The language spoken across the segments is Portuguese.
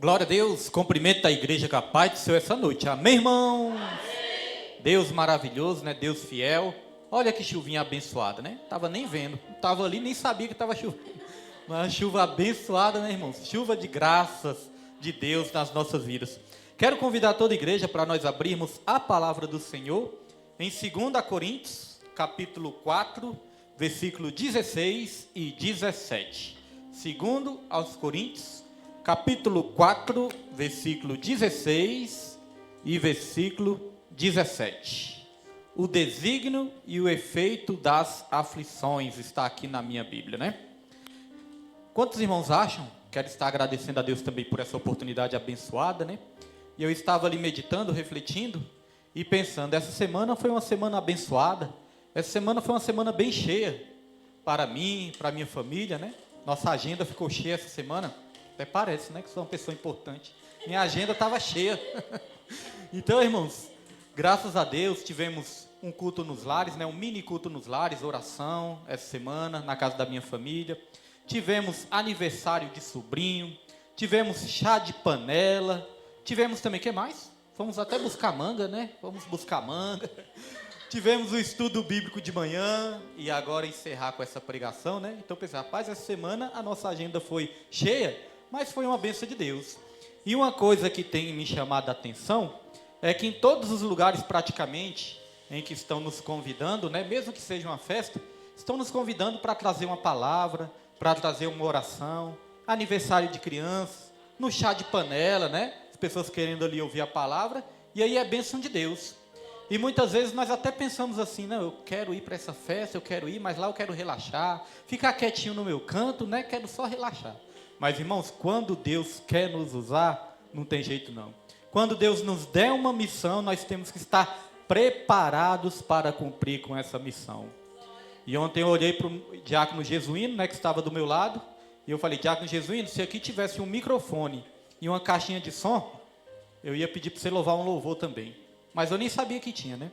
Glória a Deus, cumprimento a igreja com a paz do Senhor essa noite. Amém, irmãos? Amém. Deus maravilhoso, né? Deus fiel. Olha que chuvinha abençoada, né? Tava nem vendo, tava ali, nem sabia que tava chovendo. Uma chuva abençoada, né, irmãos? Chuva de graças de Deus nas nossas vidas. Quero convidar toda a igreja para nós abrirmos a palavra do Senhor em 2 Coríntios, capítulo 4, versículo 16 e 17. 2 aos Coríntios, capítulo 4, versículo 16 e versículo 17. O desígnio e o efeito das aflições está aqui na minha Bíblia, né? Quantos irmãos acham? Quero estar agradecendo a Deus também por essa oportunidade abençoada, né? E eu estava ali meditando, refletindo e pensando, essa semana foi uma semana abençoada, essa semana foi uma semana bem cheia para mim, para minha família, né? Nossa agenda ficou cheia essa semana, até parece, né, que sou uma pessoa importante. Minha agenda estava cheia. Então, irmãos, graças a Deus tivemos um culto nos lares, né? Um mini culto nos lares, oração essa semana na casa da minha família. Tivemos aniversário de sobrinho, tivemos chá de panela, tivemos também, o que mais? Fomos até buscar manga, né? Vamos buscar manga. Tivemos o estudo bíblico de manhã e agora encerrar com essa pregação, né? Então, pensei, rapaz, essa semana a nossa agenda foi cheia, mas foi uma bênção de Deus. E uma coisa que tem me chamado a atenção é que em todos os lugares praticamente em que estão nos convidando, né? Mesmo que seja uma festa, estão nos convidando para trazer uma palavra, para trazer uma oração, aniversário de crianças, no chá de panela, né? As pessoas querendo ali ouvir a palavra, e aí é bênção de Deus. E muitas vezes nós até pensamos assim, não, eu quero ir para essa festa, eu quero ir, mas lá eu quero relaxar, ficar quietinho no meu canto, né? Quero só relaxar. Mas, irmãos, quando Deus quer nos usar, não tem jeito não. Quando Deus nos der uma missão, nós temos que estar preparados para cumprir com essa missão. E ontem eu olhei para o diácono Jesuíno, né, que estava do meu lado, e eu falei, diácono Jesuíno, se aqui tivesse um microfone e uma caixinha de som, eu ia pedir para você louvar um louvor também. Mas eu nem sabia que tinha, né?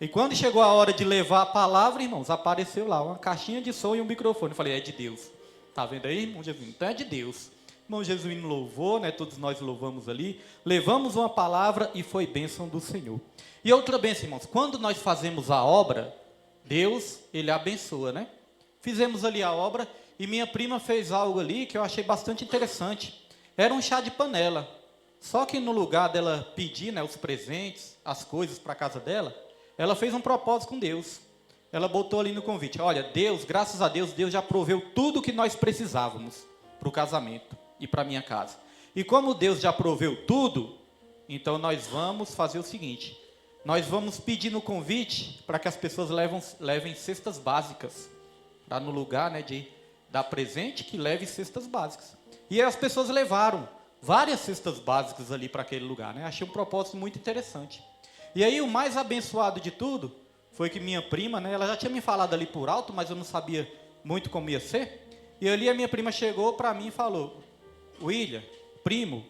E quando chegou a hora de levar a palavra, irmãos, apareceu lá uma caixinha de som e um microfone. Eu falei, é de Deus. Tá vendo aí, irmão Jesuíno? Então é de Deus. Irmão Jesuíno louvou, né? Todos nós louvamos ali. Levamos uma palavra e foi bênção do Senhor. E outra bênção, irmãos, quando nós fazemos a obra, Deus, Ele abençoa, né? Fizemos ali a obra e minha prima fez algo ali que eu achei bastante interessante. Era um chá de panela. Só que no lugar dela pedir, né, os presentes, as coisas para a casa dela, ela fez um propósito com Deus. Ela botou ali no convite, olha, Deus, graças a Deus, Deus já proveu tudo o que nós precisávamos para o casamento e para a minha casa. E como Deus já proveu tudo, então nós vamos fazer o seguinte, nós vamos pedir no convite para que as pessoas levem cestas básicas, para no lugar, né, de dar presente, que leve cestas básicas. E as pessoas levaram várias cestas básicas ali para aquele lugar, né? Achei um propósito muito interessante. E aí o mais abençoado de tudo foi que minha prima, né? Ela já tinha me falado ali por alto, mas eu não sabia muito como ia ser. E ali a minha prima chegou para mim e falou, William, primo,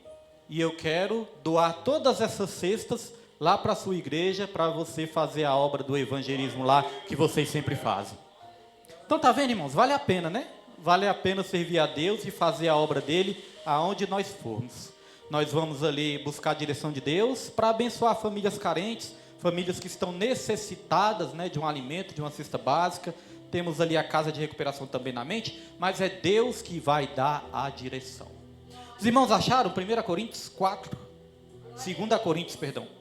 e eu quero doar todas essas cestas lá para a sua igreja, para você fazer a obra do evangelismo lá, que vocês sempre fazem. Então tá vendo, irmãos? Vale a pena, né? Vale a pena servir a Deus e fazer a obra dele aonde nós formos. Nós vamos ali buscar a direção de Deus para abençoar famílias carentes, famílias que estão necessitadas, né, de um alimento, de uma cesta básica. Temos ali a casa de recuperação também na mente, mas é Deus que vai dar a direção. Os irmãos acharam 2 Coríntios 4,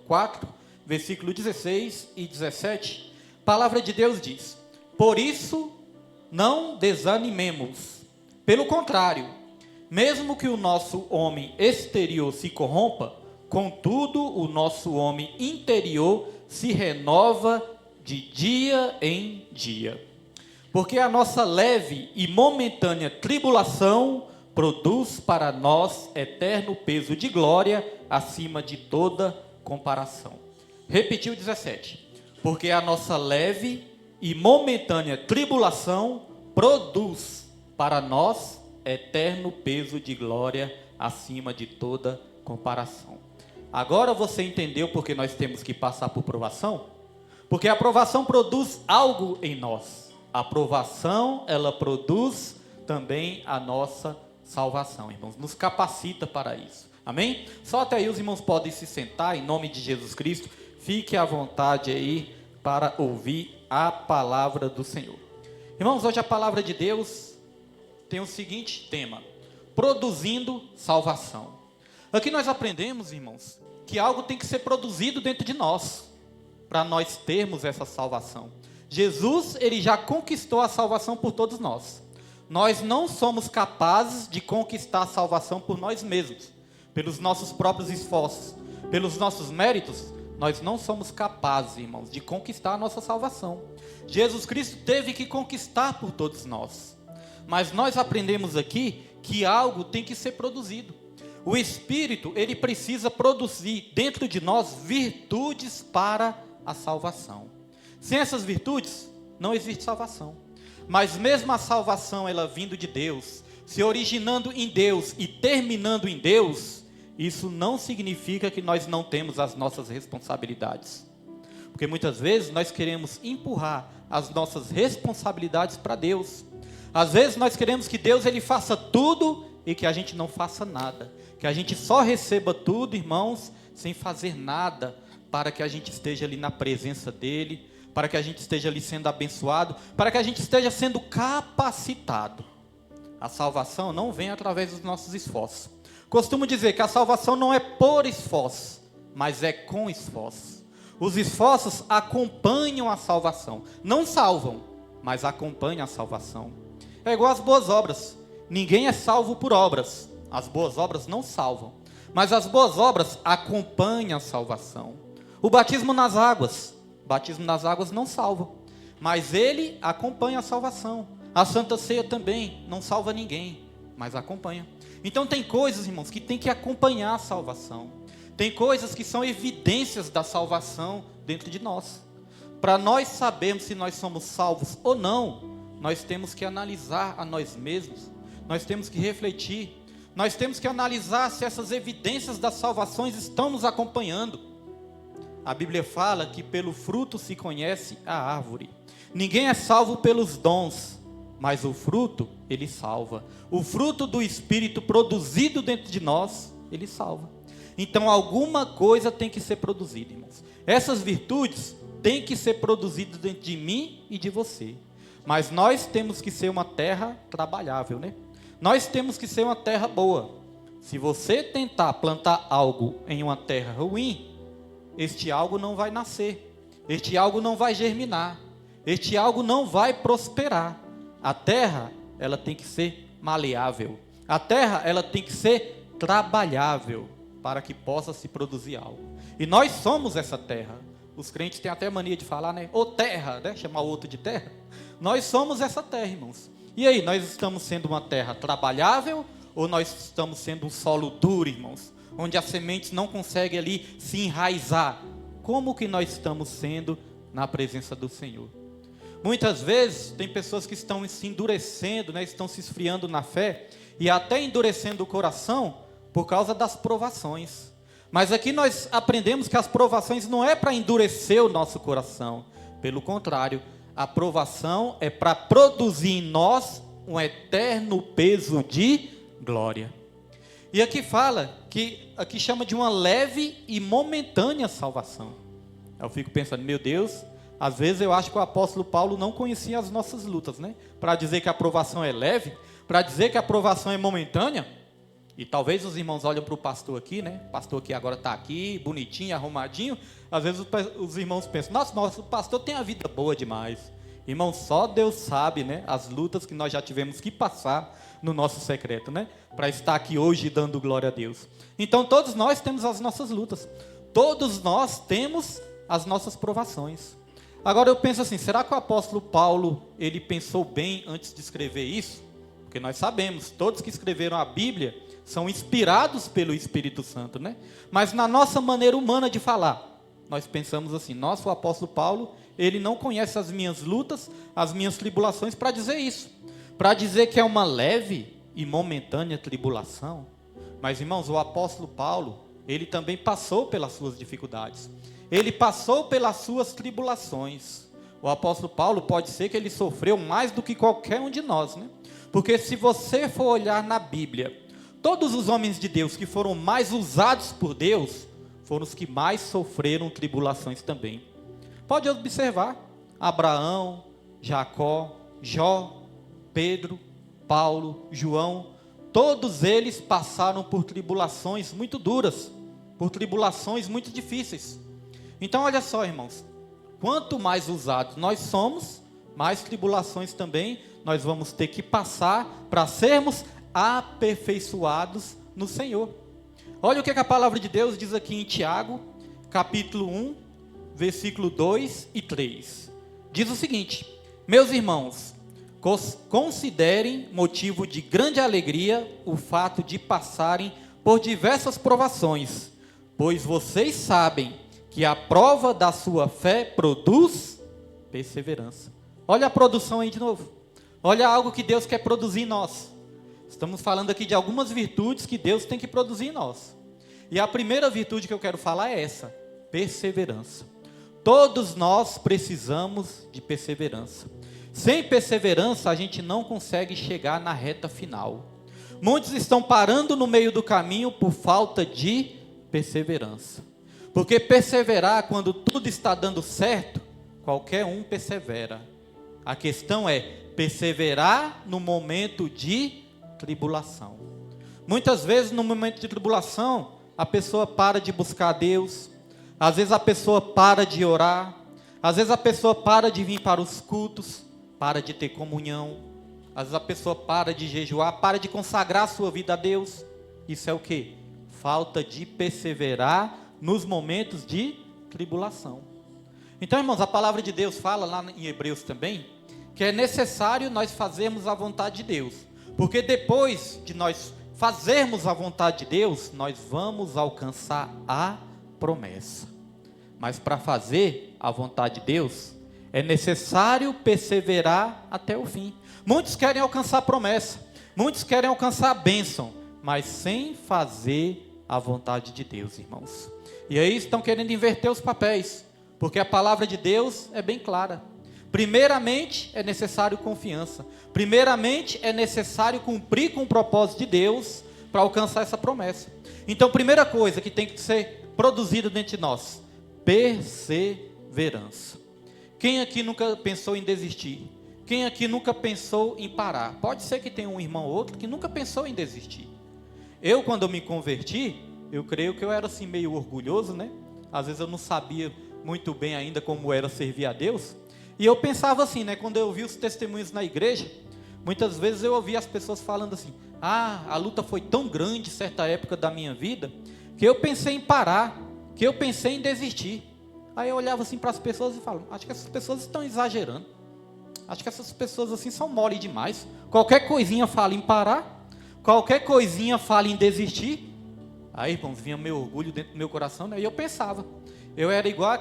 4, versículo 16 e 17? A palavra de Deus diz, por isso não desanimemos, pelo contrário, mesmo que o nosso homem exterior se corrompa, contudo o nosso homem interior se renova de dia em dia. Porque a nossa leve e momentânea tribulação produz para nós eterno peso de glória acima de toda comparação. Repetiu 17. Porque a nossa leve e momentânea tribulação produz para nós eterno peso de glória acima de toda comparação. Agora você entendeu porque nós temos que passar por provação? Porque a provação produz algo em nós. A provação, ela produz também a nossa salvação, irmãos. Nos capacita para isso. Amém? Só até aí os irmãos podem se sentar em nome de Jesus Cristo. Fique à vontade aí para ouvir a palavra do Senhor. Irmãos, hoje a palavra de Deus tem o seguinte tema: produzindo salvação. Aqui nós aprendemos, irmãos, que algo tem que ser produzido dentro de nós, para nós termos essa salvação. Jesus, ele já conquistou a salvação por todos nós. Nós não somos capazes de conquistar a salvação por nós mesmos, pelos nossos próprios esforços, pelos nossos méritos. Nós não somos capazes, irmãos, de conquistar a nossa salvação. Jesus Cristo teve que conquistar por todos nós. Mas nós aprendemos aqui que algo tem que ser produzido. O Espírito, ele precisa produzir dentro de nós virtudes para a salvação. Sem essas virtudes, não existe salvação. Mas mesmo a salvação, ela vindo de Deus, se originando em Deus e terminando em Deus, isso não significa que nós não temos as nossas responsabilidades. Porque muitas vezes nós queremos empurrar as nossas responsabilidades para Deus. Às vezes nós queremos que Deus ele faça tudo e que a gente não faça nada. Que a gente só receba tudo, irmãos, sem fazer nada, para que a gente esteja ali na presença dEle, para que a gente esteja ali sendo abençoado, para que a gente esteja sendo capacitado. A salvação não vem através dos nossos esforços. Costumo dizer que a salvação não é por esforço, mas é com esforço. Os esforços acompanham a salvação. Não salvam, mas acompanham a salvação. É igual às boas obras. Ninguém é salvo por obras. As boas obras não salvam, mas as boas obras acompanham a salvação. O batismo nas águas. O batismo nas águas não salva, mas ele acompanha a salvação. A Santa Ceia também não salva ninguém, mas acompanha. Então tem coisas, irmãos, que tem que acompanhar a salvação. Tem coisas que são evidências da salvação dentro de nós. Para nós sabermos se nós somos salvos ou não, nós temos que analisar a nós mesmos. Nós temos que refletir. Nós temos que analisar se essas evidências das salvações estão nos acompanhando. A Bíblia fala que pelo fruto se conhece a árvore. Ninguém é salvo pelos dons, mas o fruto, ele salva. O fruto do Espírito produzido dentro de nós, ele salva. Então alguma coisa tem que ser produzida, irmãos. Essas virtudes têm que ser produzidas dentro de mim e de você. Mas nós temos que ser uma terra trabalhável, né? Nós temos que ser uma terra boa. Se você tentar plantar algo em uma terra ruim, este algo não vai nascer. Este algo não vai germinar. Este algo não vai prosperar. A terra, ela tem que ser maleável. A terra, ela tem que ser trabalhável para que possa se produzir algo. E nós somos essa terra. Os crentes têm até mania de falar, né? Ô terra, né? Chamar o outro de terra. Nós somos essa terra, irmãos. E aí, nós estamos sendo uma terra trabalhável ou nós estamos sendo um solo duro, irmãos? Onde as sementes não conseguem ali se enraizar. Como que nós estamos sendo na presença do Senhor? Muitas vezes tem pessoas que estão se endurecendo, né? Estão se esfriando na fé e até endurecendo o coração por causa das provações. Mas aqui nós aprendemos que as provações não é para endurecer o nosso coração. Pelo contrário, a provação é para produzir em nós um eterno peso de glória. E aqui fala que aqui chama de uma leve e momentânea salvação. Eu fico pensando, meu Deus, às vezes eu acho que o apóstolo Paulo não conhecia as nossas lutas, né? Para dizer que a provação é leve, para dizer que a provação é momentânea. E talvez os irmãos olhem para o pastor aqui, né? O pastor que agora está aqui, bonitinho, arrumadinho. Às vezes os irmãos pensam, nossa, o pastor tem a vida boa demais. Irmão, só Deus sabe, né? As lutas que nós já tivemos que passar no nosso secreto, né? Para estar aqui hoje dando glória a Deus. Então todos nós temos as nossas lutas. Todos nós temos as nossas provações. Agora eu penso assim, será que o apóstolo Paulo, ele pensou bem antes de escrever isso? Porque nós sabemos, todos que escreveram a Bíblia são inspirados pelo Espírito Santo, né? Mas na nossa maneira humana de falar, nós pensamos assim, nossa, o apóstolo Paulo, ele não conhece as minhas lutas, as minhas tribulações para dizer isso. Para dizer que é uma leve e momentânea tribulação. Mas irmãos, o apóstolo Paulo, ele também passou pelas suas dificuldades. Ele passou pelas suas tribulações. O apóstolo Paulo pode ser que ele sofreu mais do que qualquer um de nós, né? Porque se você for olhar na Bíblia, todos os homens de Deus que foram mais usados por Deus, foram os que mais sofreram tribulações também. Pode observar, Abraão, Jacó, Jó, Pedro, Paulo, João, todos eles passaram por tribulações muito duras, por tribulações muito difíceis. Então olha só, irmãos, quanto mais usados nós somos, mais tribulações também nós vamos ter que passar para sermos aperfeiçoados no Senhor. Olha o que a palavra de Deus diz aqui em Tiago, capítulo 1, versículo 2 e 3. Diz o seguinte: meus irmãos, considerem motivo de grande alegria o fato de passarem por diversas provações, pois vocês sabem que a prova da sua fé produz perseverança. Olha a produção aí de novo. Olha algo que Deus quer produzir em nós. Estamos falando aqui de algumas virtudes que Deus tem que produzir em nós. E a primeira virtude que eu quero falar é essa: perseverança. Todos nós precisamos de perseverança. Sem perseverança, a gente não consegue chegar na reta final. Muitos estão parando no meio do caminho por falta de perseverança. Porque perseverar quando tudo está dando certo, qualquer um persevera. A questão é perseverar no momento de tribulação. Muitas vezes no momento de tribulação, a pessoa para de buscar a Deus, às vezes a pessoa para de orar, às vezes a pessoa para de vir para os cultos, para de ter comunhão, às vezes a pessoa para de jejuar, para de consagrar a sua vida a Deus. Isso é o quê? Falta de perseverar nos momentos de tribulação. Então, irmãos, a palavra de Deus fala lá em Hebreus também, que é necessário nós fazermos a vontade de Deus, porque depois de nós fazermos a vontade de Deus, nós vamos alcançar a promessa. Mas para fazer a vontade de Deus, é necessário perseverar até o fim. Muitos querem alcançar a promessa, muitos querem alcançar a bênção, mas sem fazer a vontade de Deus, irmãos. E aí estão querendo inverter os papéis, porque a palavra de Deus é bem clara. Primeiramente é necessário confiança. Primeiramente é necessário cumprir com o propósito de Deus para alcançar essa promessa. Então, primeira coisa que tem que ser produzida dentro de nós: perseverança. Quem aqui nunca pensou em desistir? Quem aqui nunca pensou em parar? Pode ser que tenha um irmão ou outro que nunca pensou em desistir. Eu, quando eu me converti, eu creio que eu era assim meio orgulhoso, né? Às vezes eu não sabia muito bem ainda como era servir a Deus. E eu pensava assim, né? Quando eu ouvia os testemunhos na igreja, muitas vezes eu ouvia as pessoas falando assim: a luta foi tão grande certa época da minha vida, que eu pensei em parar, que eu pensei em desistir. Aí eu olhava assim para as pessoas e falava: acho que essas pessoas estão exagerando. Acho que essas pessoas assim são mole demais. Qualquer coisinha fala em parar, qualquer coisinha fala em desistir. Aí, irmãos, vinha meu orgulho dentro do meu coração, né? E eu pensava, eu era igual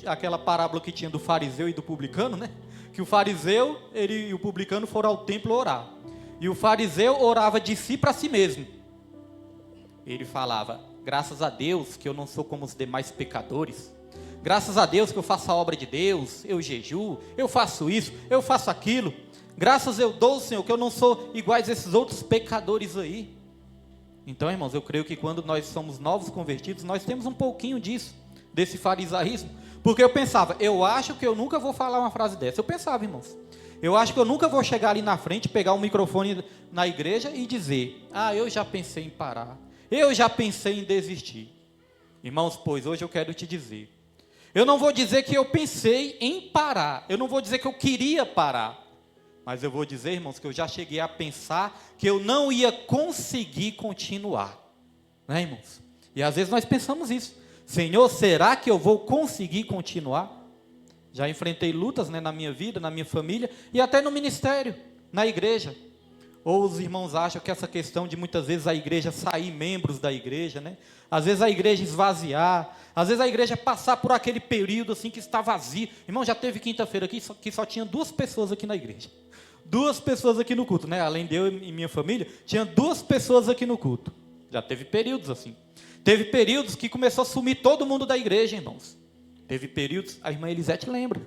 aquela parábola que tinha do fariseu e do publicano, né? Que o fariseu e o publicano foram ao templo orar. E o fariseu orava de si para si mesmo. Ele falava: graças a Deus que eu não sou como os demais pecadores. Graças a Deus que eu faço a obra de Deus, eu jejuo, eu faço isso, eu faço aquilo. Graças eu dou, Senhor, que eu não sou iguais a esses outros pecadores aí. Então, irmãos, eu creio que quando nós somos novos convertidos, nós temos um pouquinho disso, desse farisaísmo. Porque eu pensava, eu acho que eu nunca vou falar uma frase dessa. Eu pensava, irmãos, eu acho que eu nunca vou chegar ali na frente, pegar um microfone na igreja e dizer: eu já pensei em parar, eu já pensei em desistir. Irmãos, pois hoje eu quero te dizer, eu não vou dizer que eu pensei em parar, eu não vou dizer que eu queria parar, mas eu vou dizer, irmãos, que eu já cheguei a pensar que eu não ia conseguir continuar, né, irmãos? E às vezes nós pensamos isso: Senhor, será que eu vou conseguir continuar? Já enfrentei lutas, né, na minha vida, na minha família e até no ministério, na igreja. Ou os irmãos acham que essa questão de muitas vezes a igreja sair membros da igreja, né? Às vezes a igreja esvaziar, às vezes a igreja passar por aquele período assim que está vazio. Irmão, já teve quinta-feira aqui que só tinha 2 pessoas aqui na igreja. 2 pessoas aqui no culto, né? Além de eu e minha família, tinha 2 pessoas aqui no culto. Já teve períodos assim. Teve períodos que começou a sumir todo mundo da igreja, irmãos. Teve períodos, a irmã Elisete lembra.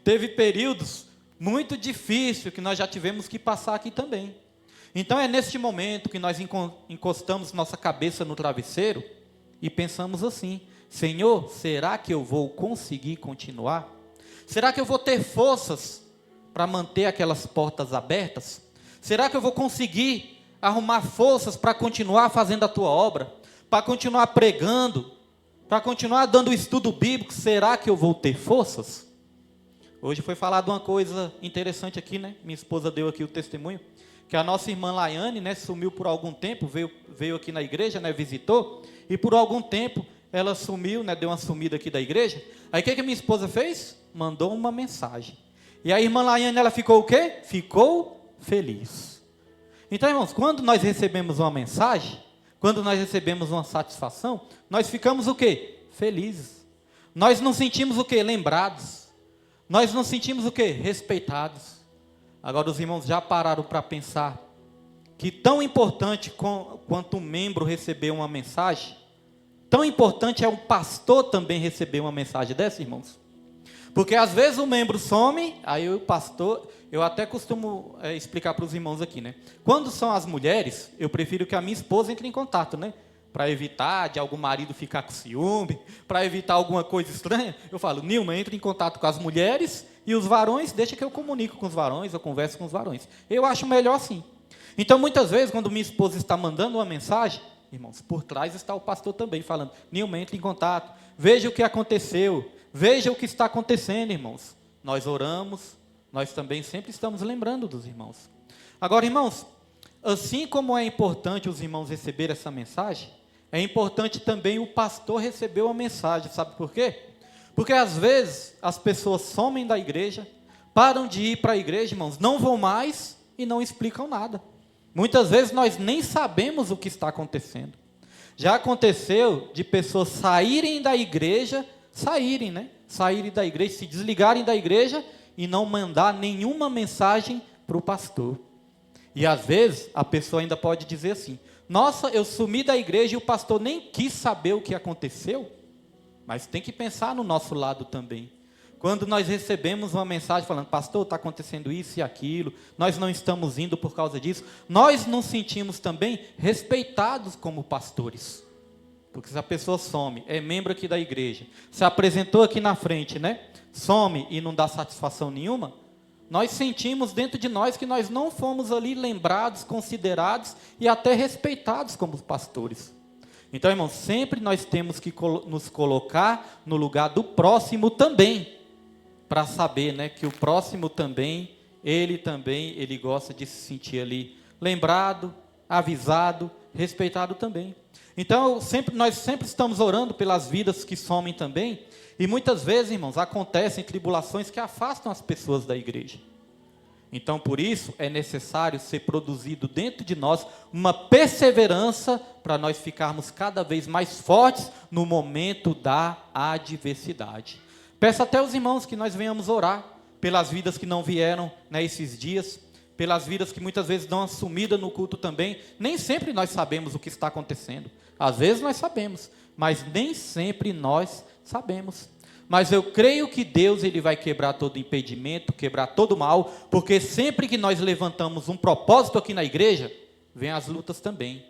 Teve períodos muito difíceis que nós já tivemos que passar aqui também. Então é neste momento que nós encostamos nossa cabeça no travesseiro e pensamos assim: Senhor, será que eu vou conseguir continuar? Será que eu vou ter forças para manter aquelas portas abertas? Será que eu vou conseguir arrumar forças para continuar fazendo a tua obra? Para continuar pregando? Para continuar dando o estudo bíblico? Será que eu vou ter forças? Hoje foi falado uma coisa interessante aqui, né? Minha esposa deu aqui o testemunho, que a nossa irmã Laiane, né, sumiu por algum tempo, veio aqui na igreja, né, visitou, e por algum tempo ela sumiu, né, deu uma sumida aqui da igreja. Aí o que minha esposa fez? Mandou uma mensagem. E a irmã Laiane, ela ficou o quê? Ficou feliz. Então, irmãos, quando nós recebemos uma mensagem, quando nós recebemos uma satisfação, nós ficamos o quê? Felizes. Nós nos sentimos o quê? Lembrados. Nós nos sentimos o quê? Respeitados. Agora os irmãos já pararam para pensar que tão importante quanto um membro receber uma mensagem, tão importante é um pastor também receber uma mensagem dessa, irmãos? Porque às vezes o membro some, aí o pastor, eu até costumo explicar para os irmãos aqui, né? Quando são as mulheres, eu prefiro que a minha esposa entre em contato, né? Para evitar de algum marido ficar com ciúme, para evitar alguma coisa estranha, eu falo: Nilma, entre em contato com as mulheres, e os varões, deixa que eu comunico com os varões, eu converso com os varões. Eu acho melhor assim. Então, muitas vezes, quando minha esposa está mandando uma mensagem, irmãos, por trás está o pastor também falando: Nilma, entre em contato, veja o que aconteceu, veja o que está acontecendo, irmãos. Nós oramos, nós também sempre estamos lembrando dos irmãos. Agora, irmãos, assim como é importante os irmãos receberem essa mensagem, é importante também o pastor receber uma mensagem. Sabe por quê? Porque às vezes as pessoas somem da igreja, param de ir para a igreja, irmãos, não vão mais e não explicam nada. Muitas vezes nós nem sabemos o que está acontecendo. Já aconteceu de pessoas saírem da igreja, saírem da igreja, se desligarem da igreja e não mandar nenhuma mensagem para o pastor. E às vezes a pessoa ainda pode dizer assim: nossa, eu sumi da igreja e o pastor nem quis saber o que aconteceu. Mas tem que pensar no nosso lado também. Quando nós recebemos uma mensagem falando: pastor, está acontecendo isso e aquilo, nós não estamos indo por causa disso, nós nos sentimos também respeitados como pastores. Porque se a pessoa some, é membro aqui da igreja, se apresentou aqui na frente, né? Some e não dá satisfação nenhuma, nós sentimos dentro de nós que nós não fomos ali lembrados, considerados e até respeitados como pastores. Então, irmãos, sempre nós temos que nos colocar no lugar do próximo também, para saber, né, que o próximo também, ele gosta de se sentir ali lembrado, avisado, respeitado também. Então, nós sempre estamos orando pelas vidas que somem também, e muitas vezes, irmãos, acontecem tribulações que afastam as pessoas da igreja. Então, por isso, é necessário ser produzido dentro de nós uma perseverança para nós ficarmos cada vez mais fortes no momento da adversidade. Peço até aos irmãos que nós venhamos orar pelas vidas que não vieram, né, esses dias, pelas vidas que muitas vezes dão uma sumida no culto também. Nem sempre nós sabemos o que está acontecendo. Às vezes nós sabemos, mas nem sempre nós sabemos. Mas eu creio que Deus, ele vai quebrar todo impedimento, quebrar todo mal, porque sempre que nós levantamos um propósito aqui na igreja, vem as lutas também,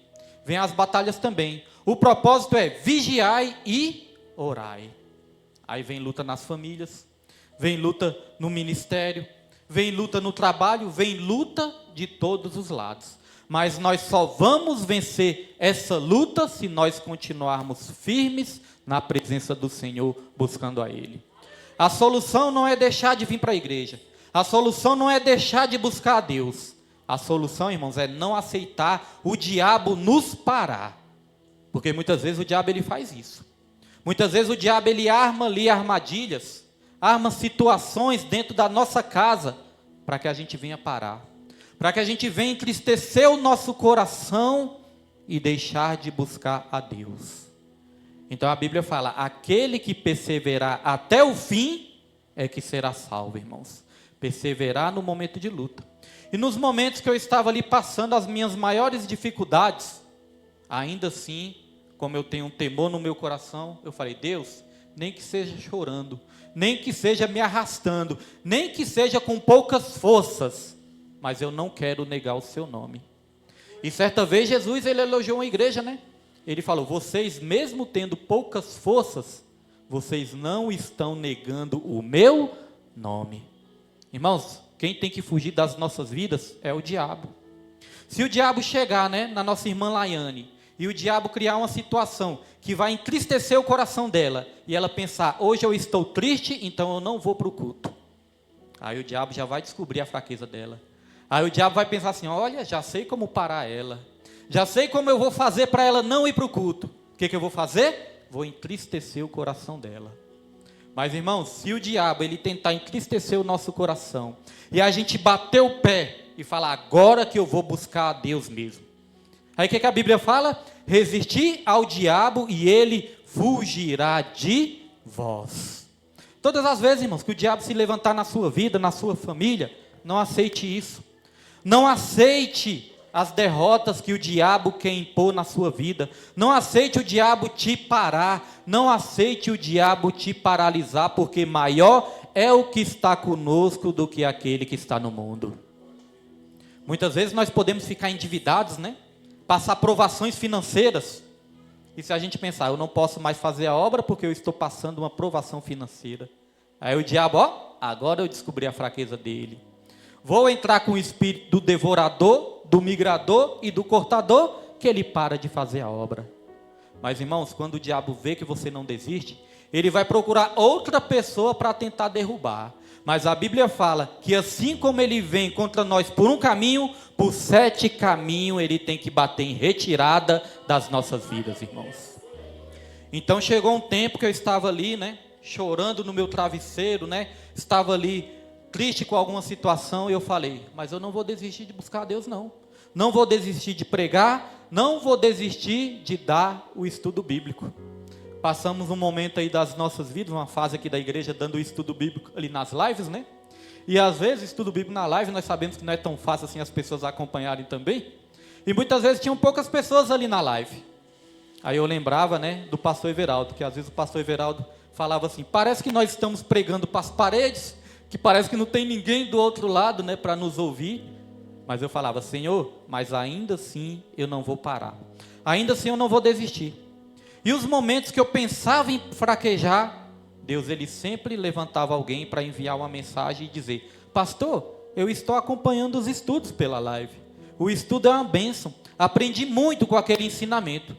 vem as batalhas também. O propósito é vigiai e orai. Aí vem luta nas famílias, vem luta no ministério, vem luta no trabalho, vem luta de todos os lados. Mas nós só vamos vencer essa luta se nós continuarmos firmes na presença do Senhor, buscando a Ele. A solução não é deixar de vir para a igreja. A solução não é deixar de buscar a Deus. A solução, irmãos, é não aceitar o diabo nos parar. Porque muitas vezes o diabo ele faz isso. Muitas vezes o diabo ele arma ali armadilhas, arma situações dentro da nossa casa para que a gente venha parar. Para que a gente venha entristecer o nosso coração e deixar de buscar a Deus. Então a Bíblia fala: aquele que perseverar até o fim é que será salvo, irmãos. Perseverar no momento de luta. E nos momentos que eu estava ali passando as minhas maiores dificuldades, ainda assim, como eu tenho um temor no meu coração, eu falei: Deus, nem que seja chorando, nem que seja me arrastando, nem que seja com poucas forças, mas eu não quero negar o seu nome. E certa vez Jesus, ele elogiou uma igreja, né? Ele falou, vocês mesmo tendo poucas forças, vocês não estão negando o meu nome. Irmãos, quem tem que fugir das nossas vidas é o diabo. Se o diabo chegar, né, na nossa irmã Laiane, e o diabo criar uma situação que vai entristecer o coração dela, e ela pensar, hoje eu estou triste, então eu não vou para o culto. Aí o diabo já vai descobrir a fraqueza dela. Aí o diabo vai pensar assim, olha, já sei como parar ela. Já sei como eu vou fazer para ela não ir para o culto. O que eu vou fazer? Vou entristecer o coração dela. Mas irmãos, se o diabo ele tentar entristecer o nosso coração, e a gente bater o pé e falar, agora que eu vou buscar a Deus mesmo. Aí o que a Bíblia fala? Resistir ao diabo e ele fugirá de vós. Todas as vezes, irmãos, que o diabo se levantar na sua vida, na sua família, não aceite isso. Não aceite as derrotas que o diabo quer impor na sua vida. Não aceite o diabo te parar. Não aceite o diabo te paralisar, porque maior é o que está conosco do que aquele que está no mundo. Muitas vezes nós podemos ficar endividados, né? Passar provações financeiras. E se a gente pensar, eu não posso mais fazer a obra porque eu estou passando uma provação financeira. Aí o diabo, agora eu descobri a fraqueza dele. Vou entrar com o espírito do devorador, do migrador e do cortador, que ele para de fazer a obra. Mas irmãos, quando o diabo vê que você não desiste, ele vai procurar outra pessoa para tentar derrubar. Mas a Bíblia fala que assim como ele vem contra nós por um caminho, por 7 caminhos ele tem que bater em retirada das nossas vidas, irmãos. Então chegou um tempo que eu estava ali, né, chorando no meu travesseiro, né, estava ali triste com alguma situação, e eu falei, mas eu não vou desistir de buscar a Deus não. Não vou desistir de pregar, não vou desistir de dar o estudo bíblico. Passamos um momento aí das nossas vidas, uma fase aqui da igreja, dando o estudo bíblico ali nas lives, né? E às vezes, estudo bíblico na live, nós sabemos que não é tão fácil assim as pessoas acompanharem também. E muitas vezes tinham poucas pessoas ali na live. Aí eu lembrava, né, do pastor Everaldo, que às vezes o pastor Everaldo falava assim, parece que nós estamos pregando para as paredes, que parece que não tem ninguém do outro lado, né, para nos ouvir. Mas eu falava, Senhor, mas ainda assim eu não vou parar. Ainda assim eu não vou desistir. E os momentos que eu pensava em fraquejar, Deus ele sempre levantava alguém para enviar uma mensagem e dizer, pastor, eu estou acompanhando os estudos pela live. O estudo é uma bênção. Aprendi muito com aquele ensinamento.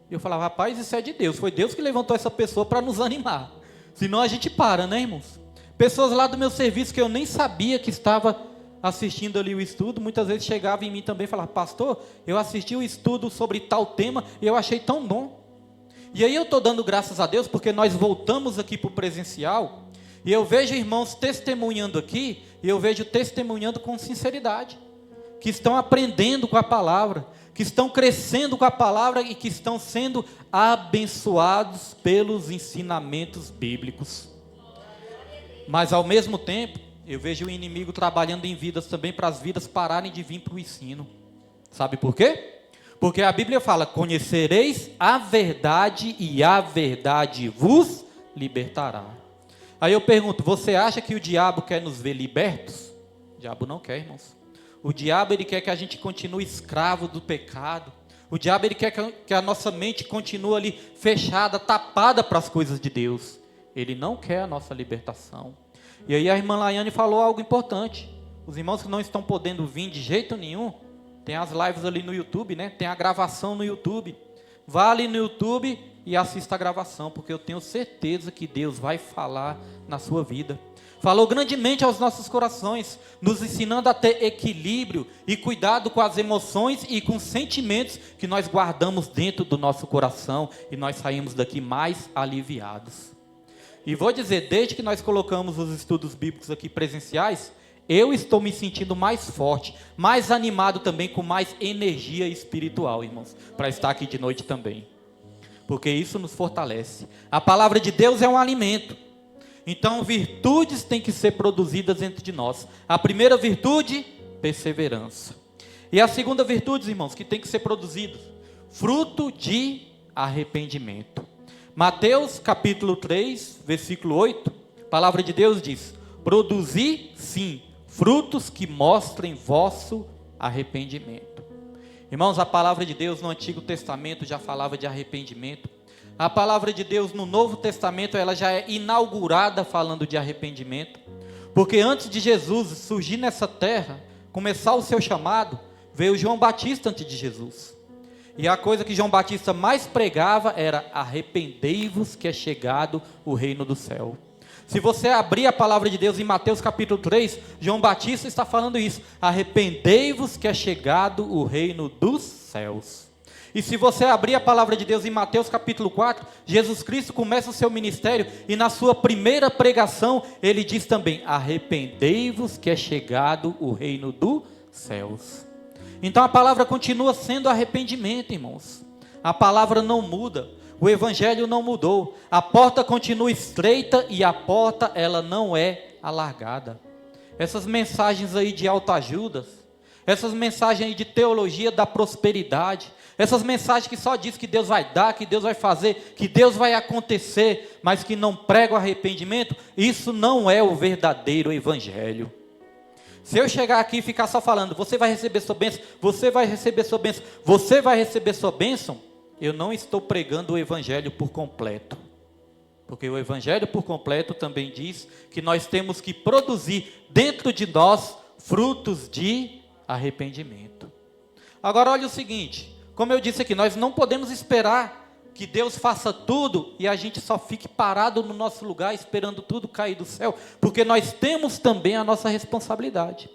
Eu falava, rapaz, isso é de Deus. Foi Deus que levantou essa pessoa para nos animar. Senão a gente para, né, irmãos? Pessoas lá do meu serviço que eu nem sabia que estava assistindo ali o estudo, muitas vezes chegavam em mim também e falavam, pastor, eu assisti o estudo sobre tal tema e eu achei tão bom. E aí eu estou dando graças a Deus porque nós voltamos aqui para o presencial e eu vejo irmãos testemunhando aqui e eu vejo testemunhando com sinceridade, que estão aprendendo com a palavra, que estão crescendo com a palavra e que estão sendo abençoados pelos ensinamentos bíblicos. Mas ao mesmo tempo, eu vejo o inimigo trabalhando em vidas também para as vidas pararem de vir para o ensino. Sabe por quê? Porque a Bíblia fala, conhecereis a verdade e a verdade vos libertará. Aí eu pergunto, você acha que o diabo quer nos ver libertos? O diabo não quer, irmãos. O diabo ele quer que a gente continue escravo do pecado. O diabo ele quer que a nossa mente continue ali fechada, tapada para as coisas de Deus. Ele não quer a nossa libertação. E aí a irmã Laiane falou algo importante. Os irmãos que não estão podendo vir de jeito nenhum, tem as lives ali no YouTube, né? Tem a gravação no YouTube. Vá ali no YouTube e assista a gravação, porque eu tenho certeza que Deus vai falar na sua vida. Falou grandemente aos nossos corações, nos ensinando a ter equilíbrio e cuidado com as emoções e com os sentimentos que nós guardamos dentro do nosso coração e nós saímos daqui mais aliviados. E vou dizer, desde que nós colocamos os estudos bíblicos aqui presenciais, eu estou me sentindo mais forte, mais animado também, com mais energia espiritual, irmãos, para estar aqui de noite também. Porque isso nos fortalece. A palavra de Deus é um alimento. Então, virtudes têm que ser produzidas dentro de nós. A primeira virtude, perseverança. E a segunda virtude, irmãos, que tem que ser produzida, fruto de arrependimento. Mateus capítulo 3, versículo 8, a palavra de Deus diz, produzi sim, frutos que mostrem vosso arrependimento. Irmãos, a palavra de Deus no Antigo Testamento já falava de arrependimento. A palavra de Deus no Novo Testamento, ela já é inaugurada falando de arrependimento. Porque antes de Jesus surgir nessa terra, começar o seu chamado, veio João Batista antes de Jesus. E a coisa que João Batista mais pregava era: arrependei-vos que é chegado o reino do céu. Se você abrir a palavra de Deus em Mateus capítulo 3, João Batista está falando isso: arrependei-vos que é chegado o reino dos céus. E se você abrir a palavra de Deus em Mateus capítulo 4, Jesus Cristo começa o seu ministério e na sua primeira pregação ele diz também: arrependei-vos que é chegado o reino dos céus. Então a palavra continua sendo arrependimento, irmãos. A palavra não muda, o evangelho não mudou, a porta continua estreita e a porta ela não é alargada. Essas mensagens aí de autoajudas, essas mensagens aí de teologia da prosperidade, essas mensagens que só diz que Deus vai dar, que Deus vai fazer, que Deus vai acontecer, mas que não pregam arrependimento, isso não é o verdadeiro evangelho. Se eu chegar aqui e ficar só falando: você vai receber sua bênção, você vai receber sua bênção, você vai receber sua bênção, eu não estou pregando o evangelho por completo. Porque o evangelho por completo também diz que nós temos que produzir dentro de nós frutos de arrependimento. Agora olha o seguinte, como eu disse aqui, nós não podemos esperar que Deus faça tudo e a gente só fique parado no nosso lugar esperando tudo cair do céu, porque nós temos também a nossa responsabilidade.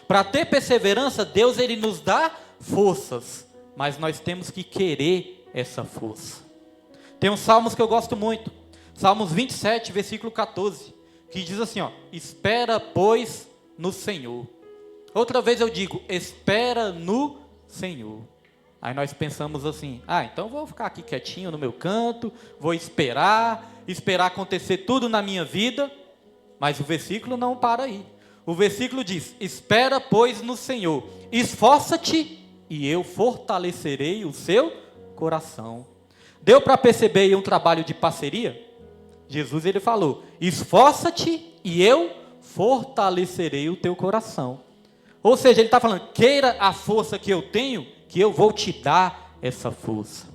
Para ter perseverança, Deus ele nos dá forças, mas nós temos que querer essa força. Tem uns salmos que eu gosto muito, Salmos 27, versículo 14, que diz assim, espera pois no Senhor. Outra vez eu digo, espera no Senhor. Aí nós pensamos assim, então vou ficar aqui quietinho no meu canto, vou esperar acontecer tudo na minha vida, mas o versículo não para aí. O versículo diz, espera pois no Senhor, esforça-te e eu fortalecerei o seu coração. Deu para perceber aí um trabalho de parceria? Jesus ele falou, esforça-te e eu fortalecerei o teu coração. Ou seja, ele está falando, queira a força que eu tenho, que eu vou te dar essa força.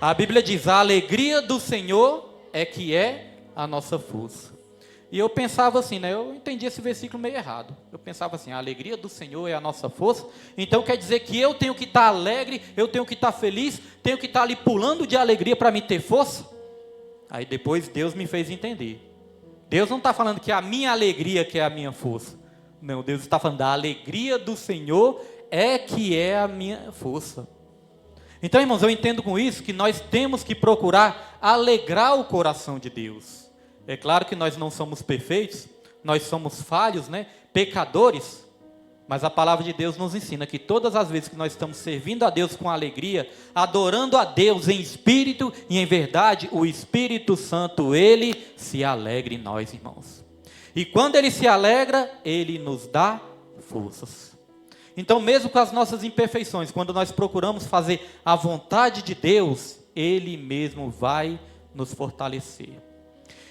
A Bíblia diz, a alegria do Senhor é que é a nossa força. E eu pensava assim, eu entendi esse versículo meio errado. Eu pensava assim, a alegria do Senhor é a nossa força, então quer dizer que eu tenho que estar alegre, eu tenho que estar feliz, tenho que estar ali pulando de alegria para me ter força? Aí depois Deus me fez entender. Deus não está falando que a minha alegria que é a minha força. Não, Deus está falando da alegria do Senhor é que é a minha força. Então, irmãos, eu entendo com isso que nós temos que procurar alegrar o coração de Deus. É claro que nós não somos perfeitos, nós somos falhos, pecadores, mas a palavra de Deus nos ensina que todas as vezes que nós estamos servindo a Deus com alegria, adorando a Deus em espírito e em verdade, o Espírito Santo, ele se alegra em nós, irmãos. E quando ele se alegra, ele nos dá forças. Então, mesmo com as nossas imperfeições, quando nós procuramos fazer a vontade de Deus, ele mesmo vai nos fortalecer.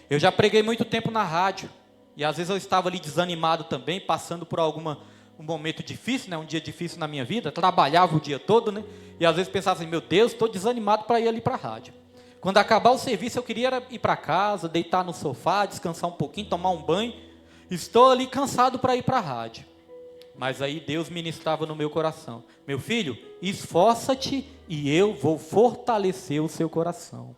Eu já preguei muito tempo na rádio, e às vezes eu estava ali desanimado também, passando por um momento difícil, um dia difícil na minha vida, trabalhava o dia todo, e às vezes pensava assim, meu Deus, estou desanimado para ir ali para a rádio. Quando acabar o serviço, eu queria ir para casa, deitar no sofá, descansar um pouquinho, tomar um banho. Estou ali cansado para ir para a rádio. Mas aí Deus ministrava no meu coração. Meu filho, esforça-te e eu vou fortalecer o seu coração.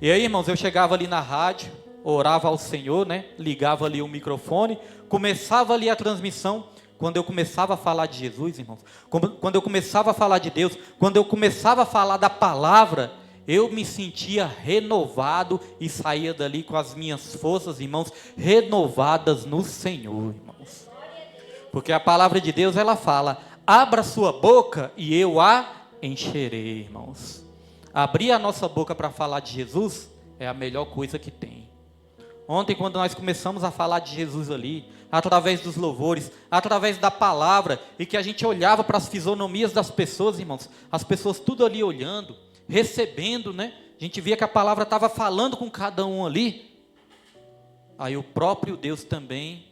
E aí, irmãos, eu chegava ali na rádio, orava ao Senhor, ligava ali o microfone, começava ali a transmissão. Quando eu começava a falar de Jesus, irmãos, quando eu começava a falar de Deus, quando eu começava a falar da palavra, eu me sentia renovado e saía dali com as minhas forças, irmãos, renovadas no Senhor, irmãos. Porque a palavra de Deus, ela fala, abra sua boca e eu a encherei, irmãos. Abrir a nossa boca para falar de Jesus é a melhor coisa que tem. Ontem, quando nós começamos a falar de Jesus ali, através dos louvores, através da palavra, e que a gente olhava para as fisionomias das pessoas, irmãos, as pessoas tudo ali olhando, recebendo, a gente via que a palavra estava falando com cada um ali. Aí o próprio Deus também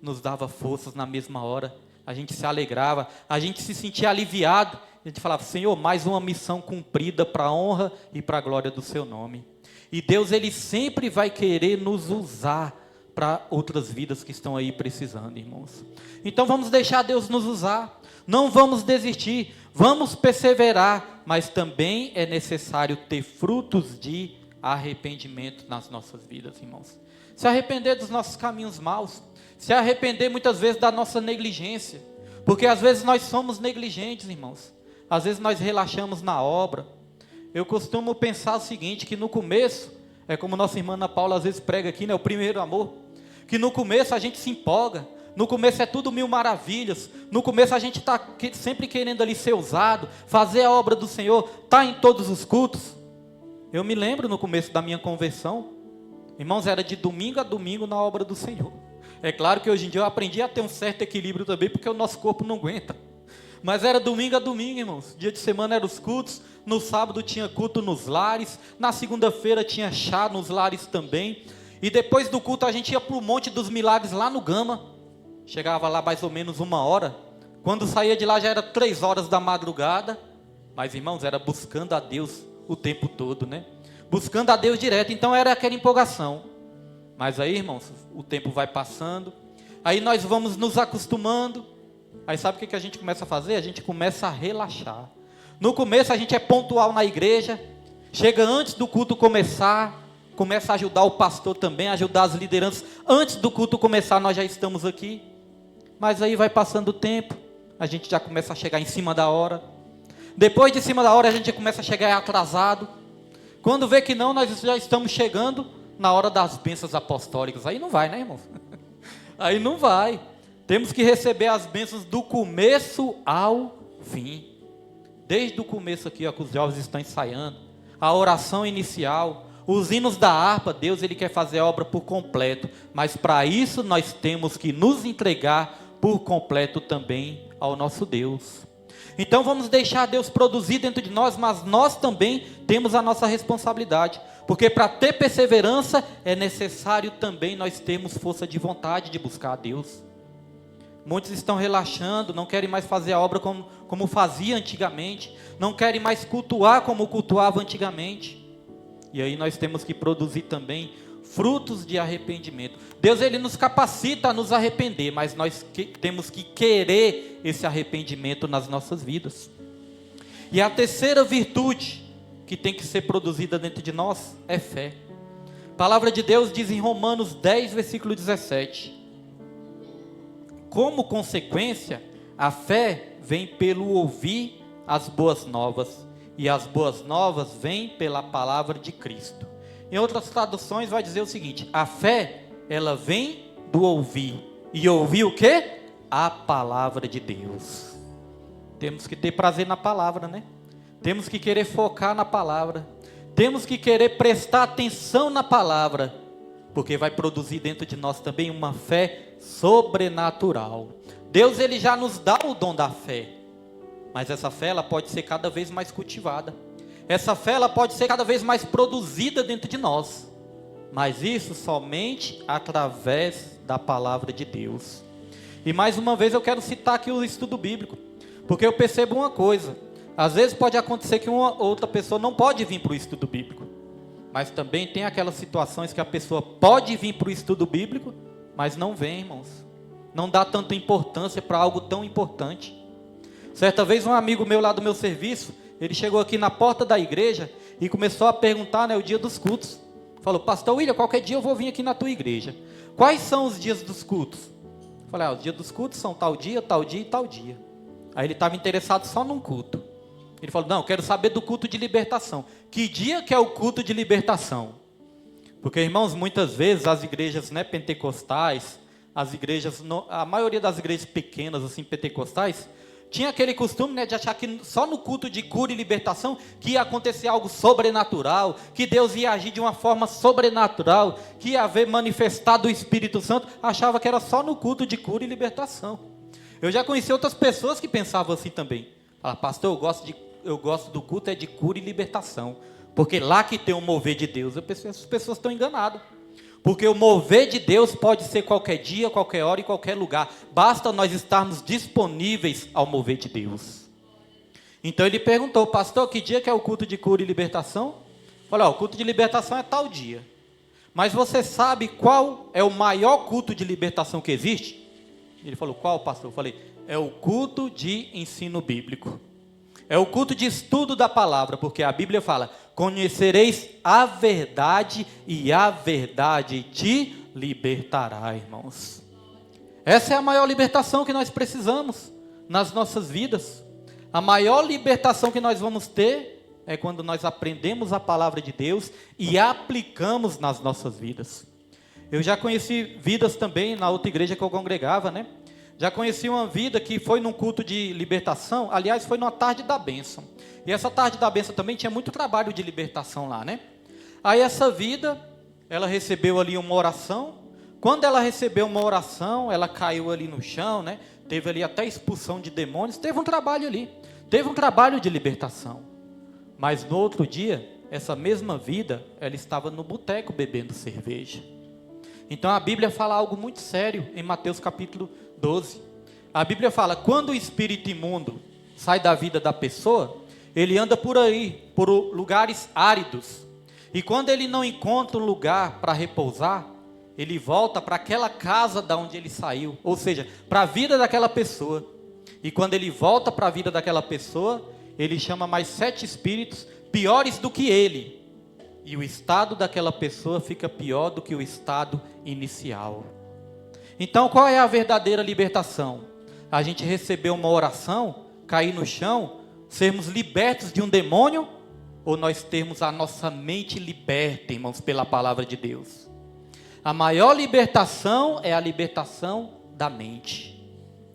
nos dava forças na mesma hora, a gente se alegrava, a gente se sentia aliviado, a gente falava, Senhor, mais uma missão cumprida para a honra e para a glória do seu nome. E Deus, Ele sempre vai querer nos usar para outras vidas que estão aí precisando, irmãos. Então vamos deixar Deus nos usar, não vamos desistir, vamos perseverar, mas também é necessário ter frutos de arrependimento nas nossas vidas, irmãos. Se arrepender dos nossos caminhos maus, se arrepender muitas vezes da nossa negligência, porque às vezes nós somos negligentes, irmãos, às vezes nós relaxamos na obra. Eu costumo pensar o seguinte, que no começo, é como nossa irmã Ana Paula às vezes prega aqui, né, o primeiro amor, que no começo a gente se empolga, no começo é tudo mil maravilhas, no começo a gente está sempre querendo ali ser usado, fazer a obra do Senhor, estar em todos os cultos. Eu me lembro no começo da minha conversão, irmãos, era de domingo a domingo na obra do Senhor. É claro que hoje em dia eu aprendi a ter um certo equilíbrio também, porque o nosso corpo não aguenta. Mas era domingo a domingo, irmãos. Dia de semana eram os cultos, no sábado tinha culto nos lares, na segunda-feira tinha chá nos lares também. E depois do culto a gente ia para o Monte dos Milagres lá no Gama. Chegava lá mais ou menos 1h. Quando saía de lá já era 3h da madrugada. Mas, irmãos, era buscando a Deus o tempo todo, né? Buscando a Deus direto. Então era aquela empolgação. Mas aí, irmãos, o tempo vai passando. Aí nós vamos nos acostumando. Aí sabe o que a gente começa a fazer? A gente começa a relaxar. No começo a gente é pontual na igreja. Chega antes do culto começar. Começa a ajudar o pastor também, ajudar as lideranças. Antes do culto começar nós já estamos aqui. Mas aí vai passando o tempo. A gente já começa a chegar em cima da hora. Depois de cima da hora a gente começa a chegar atrasado. Quando vê que não, nós já estamos chegando na hora das bênçãos apostólicas. Aí não vai, né, irmão? Aí não vai. Temos que receber as bênçãos do começo ao fim. Desde o começo aqui, ó, que os jovens estão ensaiando. A oração inicial, os hinos da harpa, Deus ele quer fazer a obra por completo. Mas para isso nós temos que nos entregar por completo também ao nosso Deus. Então vamos deixar Deus produzir dentro de nós, mas nós também temos a nossa responsabilidade. Porque para ter perseverança é necessário também nós termos força de vontade de buscar a Deus. Muitos estão relaxando, não querem mais fazer a obra como fazia antigamente, não querem mais cultuar como cultuava antigamente. E aí nós temos que produzir também frutos de arrependimento. Deus ele nos capacita a nos arrepender, mas nós temos que querer esse arrependimento nas nossas vidas. E a terceira virtude que tem que ser produzida dentro de nós é fé. A palavra de Deus diz em Romanos 10, versículo 17. Como consequência, a fé vem pelo ouvir as boas novas, e as boas novas vêm pela palavra de Cristo. Em outras traduções vai dizer o seguinte: a fé, ela vem do ouvir, e ouvir o quê? A palavra de Deus. Temos que ter prazer na palavra, né? Temos que querer focar na palavra, temos que querer prestar atenção na palavra, porque vai produzir dentro de nós também uma fé sobrenatural. Deus ele já nos dá o dom da fé, mas essa fé ela pode ser cada vez mais cultivada. Essa fé ela pode ser cada vez mais produzida dentro de nós, mas isso somente através da palavra de Deus. E mais uma vez eu quero citar aqui o estudo bíblico, porque eu percebo uma coisa: às vezes pode acontecer que uma outra pessoa não pode vir para o estudo bíblico, mas também tem aquelas situações que a pessoa pode vir para o estudo bíblico, mas não vem, irmãos. Não dá tanta importância para algo tão importante. Certa vez um amigo meu lá do meu serviço, ele chegou aqui na porta da igreja e começou a perguntar, né, o dia dos cultos. Falou: pastor William, qualquer dia eu vou vir aqui na tua igreja. Quais são os dias dos cultos? Eu falei: os dias dos cultos são tal dia e tal dia. Aí ele estava interessado só num culto. Ele falou: não, eu quero saber do culto de libertação. Que dia que é o culto de libertação? Porque, irmãos, muitas vezes as igrejas, né, pentecostais, as igrejas, a maioria das igrejas pequenas, assim, pentecostais, tinha aquele costume, né, de achar que só no culto de cura e libertação que ia acontecer algo sobrenatural, que Deus ia agir de uma forma sobrenatural, que ia haver manifestado o Espírito Santo. Achava que era só no culto de cura e libertação. Eu já conheci outras pessoas que pensavam assim também. Falavam: pastor, eu gosto do culto de cura e libertação, porque lá que tem o mover de Deus. Eu pensei: essas pessoas estão enganadas, porque o mover de Deus pode ser qualquer dia, qualquer hora e qualquer lugar. Basta nós estarmos disponíveis ao mover de Deus. Então ele perguntou, pastor, que dia que é o culto de cura e libertação? Falei, o culto de libertação é tal dia. Mas você sabe qual é o maior culto de libertação que existe? Ele falou, qual, pastor? Eu falei, é o culto de ensino bíblico. É o culto de estudo da palavra, porque a Bíblia fala, conhecereis a verdade e a verdade te libertará, irmãos. Essa é a maior libertação que nós precisamos nas nossas vidas. A maior libertação que nós vamos ter é quando nós aprendemos a palavra de Deus e aplicamos nas nossas vidas. Eu já conheci vidas também na outra igreja que eu congregava, né? Já conheci uma vida que foi num culto de libertação, aliás, foi numa tarde da bênção. E essa tarde da bênção também tinha muito trabalho de libertação lá, né? Aí essa vida, ela recebeu ali uma oração. Quando ela recebeu uma oração, ela caiu ali no chão, né? Teve ali até expulsão de demônios, teve um trabalho ali. Teve um trabalho de libertação. Mas no outro dia, essa mesma vida, ela estava no boteco bebendo cerveja. Então a Bíblia fala algo muito sério em Mateus capítulo 12. A Bíblia fala, quando o espírito imundo sai da vida da pessoa, ele anda por aí, por lugares áridos. E quando ele não encontra um lugar para repousar, ele volta para aquela casa da onde ele saiu, ou seja, para a vida daquela pessoa. E quando ele volta para a vida daquela pessoa, ele chama mais 7 espíritos piores do que ele. E o estado daquela pessoa fica pior do que o estado inicial. Então, qual é a verdadeira libertação? A gente receber uma oração, cair no chão, sermos libertos de um demônio, ou nós termos a nossa mente liberta, irmãos, pela palavra de Deus? A maior libertação é a libertação da mente.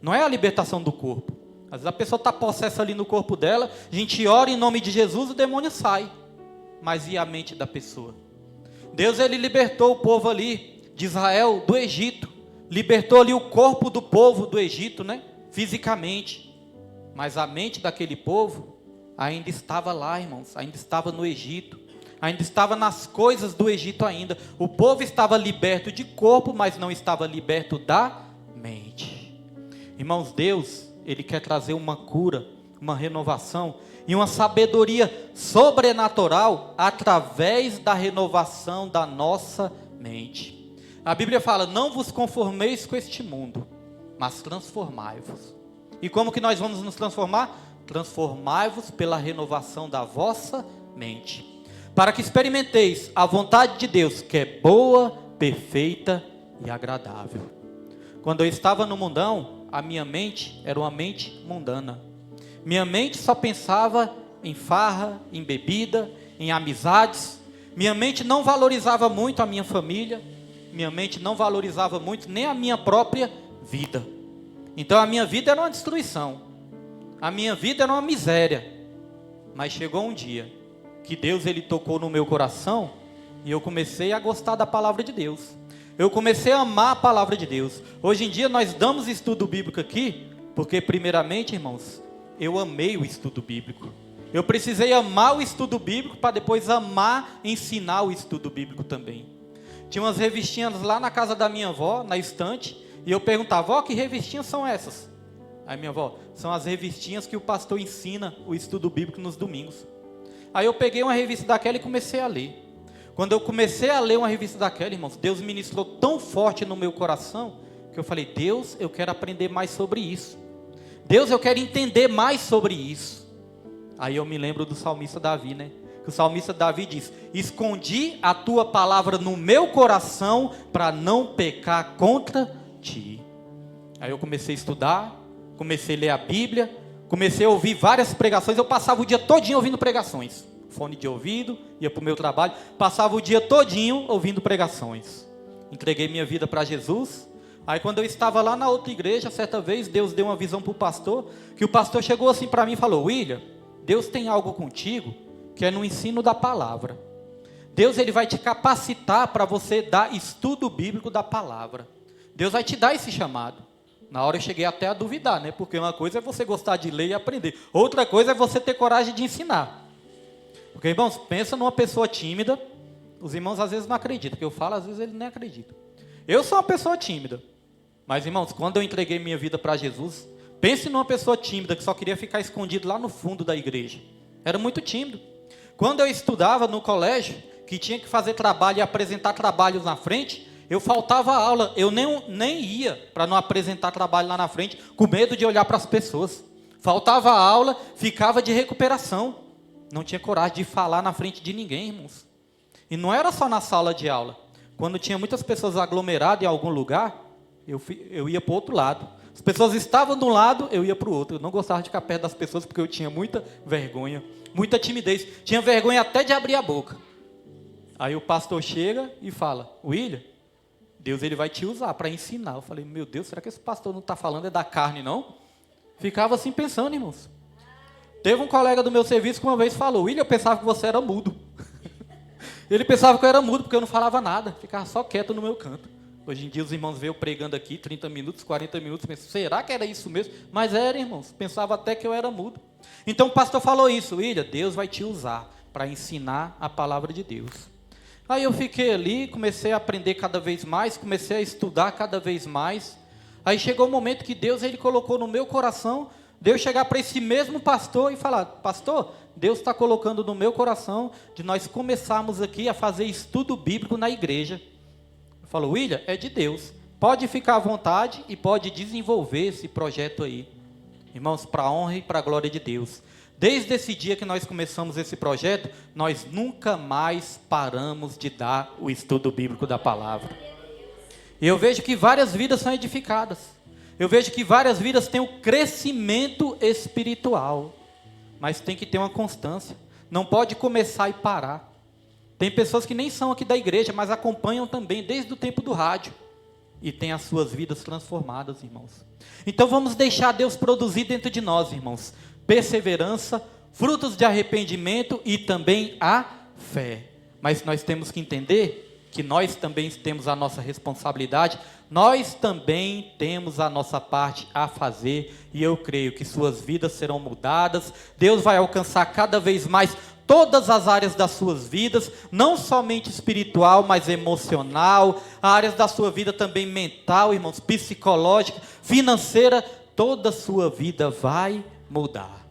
Não é a libertação do corpo. Às vezes a pessoa está possessa ali no corpo dela, a gente ora em nome de Jesus, o demônio sai. Mas e a mente da pessoa? Deus, ele libertou o povo ali de Israel do Egito. Libertou ali o corpo do povo do Egito, né? Fisicamente. Mas a mente daquele povo ainda estava lá, irmãos. Ainda estava no Egito. Ainda estava nas coisas do Egito ainda. O povo estava liberto de corpo, mas não estava liberto da mente. Irmãos, Deus, ele quer trazer uma cura, uma renovação e uma sabedoria sobrenatural através da renovação da nossa mente. A Bíblia fala, não vos conformeis com este mundo, mas transformai-vos. E como que nós vamos nos transformar? Transformai-vos pela renovação da vossa mente, para que experimenteis a vontade de Deus, que é boa, perfeita e agradável. Quando eu estava no mundão, a minha mente era uma mente mundana. Minha mente só pensava em farra, em bebida, em amizades. Minha mente não valorizava muito a minha família. Minha mente não valorizava muito nem a minha própria vida. Então a minha vida era uma destruição. A minha vida era uma miséria. Mas chegou um dia que Deus, ele tocou no meu coração e eu comecei a gostar da palavra de Deus. Eu comecei a amar a palavra de Deus. Hoje em dia nós damos estudo bíblico aqui, porque primeiramente, irmãos, eu amei o estudo bíblico. Eu precisei amar o estudo bíblico para depois amar ensinar o estudo bíblico também. Tinha umas revistinhas lá na casa da minha avó, na estante, e eu perguntava, vó, que revistinhas são essas? Aí minha avó, são as revistinhas que o pastor ensina o estudo bíblico nos domingos. Aí eu peguei uma revista daquela e comecei a ler. Quando eu comecei a ler uma revista daquela, irmãos, Deus ministrou tão forte no meu coração, que eu falei, Deus, eu quero aprender mais sobre isso. Deus, eu quero entender mais sobre isso. Aí eu me lembro do salmista Davi, né? Que o salmista Davi diz, escondi a tua palavra no meu coração, para não pecar contra ti. Aí eu comecei a estudar, comecei a ler a Bíblia, comecei a ouvir várias pregações. Eu passava o dia todinho ouvindo pregações. Fone de ouvido, ia para o meu trabalho, passava o dia todinho ouvindo pregações. Entreguei minha vida para Jesus. Aí quando eu estava lá na outra igreja, certa vez, Deus deu uma visão para o pastor, que o pastor chegou assim para mim e falou, William, Deus tem algo contigo, que é no ensino da palavra. Deus, ele vai te capacitar para você dar estudo bíblico da palavra. Deus vai te dar esse chamado. Na hora eu cheguei até a duvidar, né? Porque uma coisa é você gostar de ler e aprender. Outra coisa é você ter coragem de ensinar. Porque, irmãos, pensa numa pessoa tímida. Os irmãos às vezes não acreditam. Porque eu falo, às vezes eles nem acreditam. Eu sou uma pessoa tímida. Mas, irmãos, quando eu entreguei minha vida para Jesus, Pense numa pessoa tímida que só queria ficar escondido lá no fundo da igreja. Era muito tímido. Quando eu estudava no colégio, que tinha que fazer trabalho e apresentar trabalhos na frente, eu faltava aula. Eu nem ia para não apresentar trabalho lá na frente, com medo de olhar para as pessoas. Faltava aula, ficava de recuperação. Não tinha coragem de falar na frente de ninguém, irmãos. E não era só na sala de aula. Quando tinha muitas pessoas aglomeradas em algum lugar, eu ia para o outro lado. As pessoas estavam de um lado, eu ia para o outro. Eu não gostava de ficar perto das pessoas porque eu tinha muita vergonha, muita timidez. Tinha vergonha até de abrir a boca. Aí o pastor chega e fala: William, Deus ele vai te usar para ensinar. Eu falei: meu Deus, será que esse pastor não está falando é da carne, não? Ficava assim pensando, irmãos. Teve um colega do meu serviço que uma vez falou: William, eu pensava que você era mudo. Ele pensava que eu era mudo porque eu não falava nada, ficava só quieto no meu canto. Hoje em dia os irmãos veem eu pregando aqui 30 minutos, 40 minutos, pensam, será que era isso mesmo? Mas era, irmãos, pensava até que eu era mudo. Então o pastor falou isso: William, Deus vai te usar para ensinar a palavra de Deus. Aí eu fiquei ali, comecei a aprender cada vez mais, comecei a estudar cada vez mais. Aí chegou o momento que Deus ele colocou no meu coração, de eu chegar para esse mesmo pastor e falar: pastor, Deus está colocando no meu coração de nós começarmos aqui a fazer estudo bíblico na igreja. Eu falo: William, é de Deus, pode ficar à vontade e pode desenvolver esse projeto aí. Irmãos, para a honra e para a glória de Deus. Desde esse dia que nós começamos esse projeto, nós nunca mais paramos de dar o estudo bíblico da palavra. E eu vejo que várias vidas são edificadas. Eu vejo que várias vidas têm o crescimento espiritual. Mas tem que ter uma constância. Não pode começar e parar. Tem pessoas que nem são aqui da igreja, mas acompanham também desde o tempo do rádio. E têm as suas vidas transformadas, irmãos. Então vamos deixar Deus produzir dentro de nós, irmãos, perseverança, frutos de arrependimento e também a fé. Mas nós temos que entender que nós também temos a nossa responsabilidade, nós também temos a nossa parte a fazer, e eu creio que suas vidas serão mudadas, Deus vai alcançar cada vez mais todas as áreas das suas vidas, não somente espiritual, mas emocional, áreas da sua vida também mental, irmãos, psicológica, financeira, toda a sua vida vai mudar.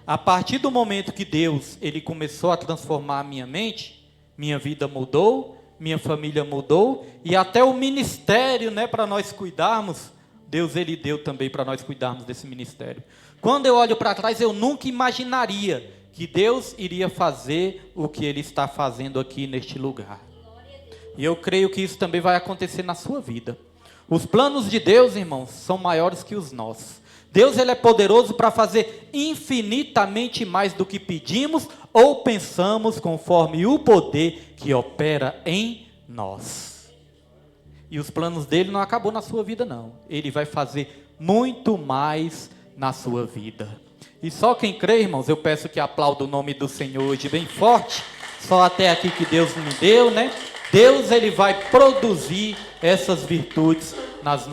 A partir do momento que Deus, ele começou a transformar a minha mente, minha vida mudou, minha família mudou, e até o ministério, né, para nós cuidarmos, Deus ele deu também para nós cuidarmos desse ministério. Quando eu olho para trás, eu nunca imaginaria que Deus iria fazer o que ele está fazendo aqui neste lugar. E eu creio que isso também vai acontecer na sua vida. Os planos de Deus, irmãos, são maiores que os nossos. Deus ele é poderoso para fazer infinitamente mais do que pedimos ou pensamos, conforme o poder que opera em nós. E os planos dele não acabou na sua vida, não. Ele vai fazer muito mais na sua vida. E só quem crê, irmãos, eu peço que aplaude o nome do Senhor hoje bem forte. Só até aqui que Deus me deu, né? Deus ele vai produzir essas virtudes nas nossas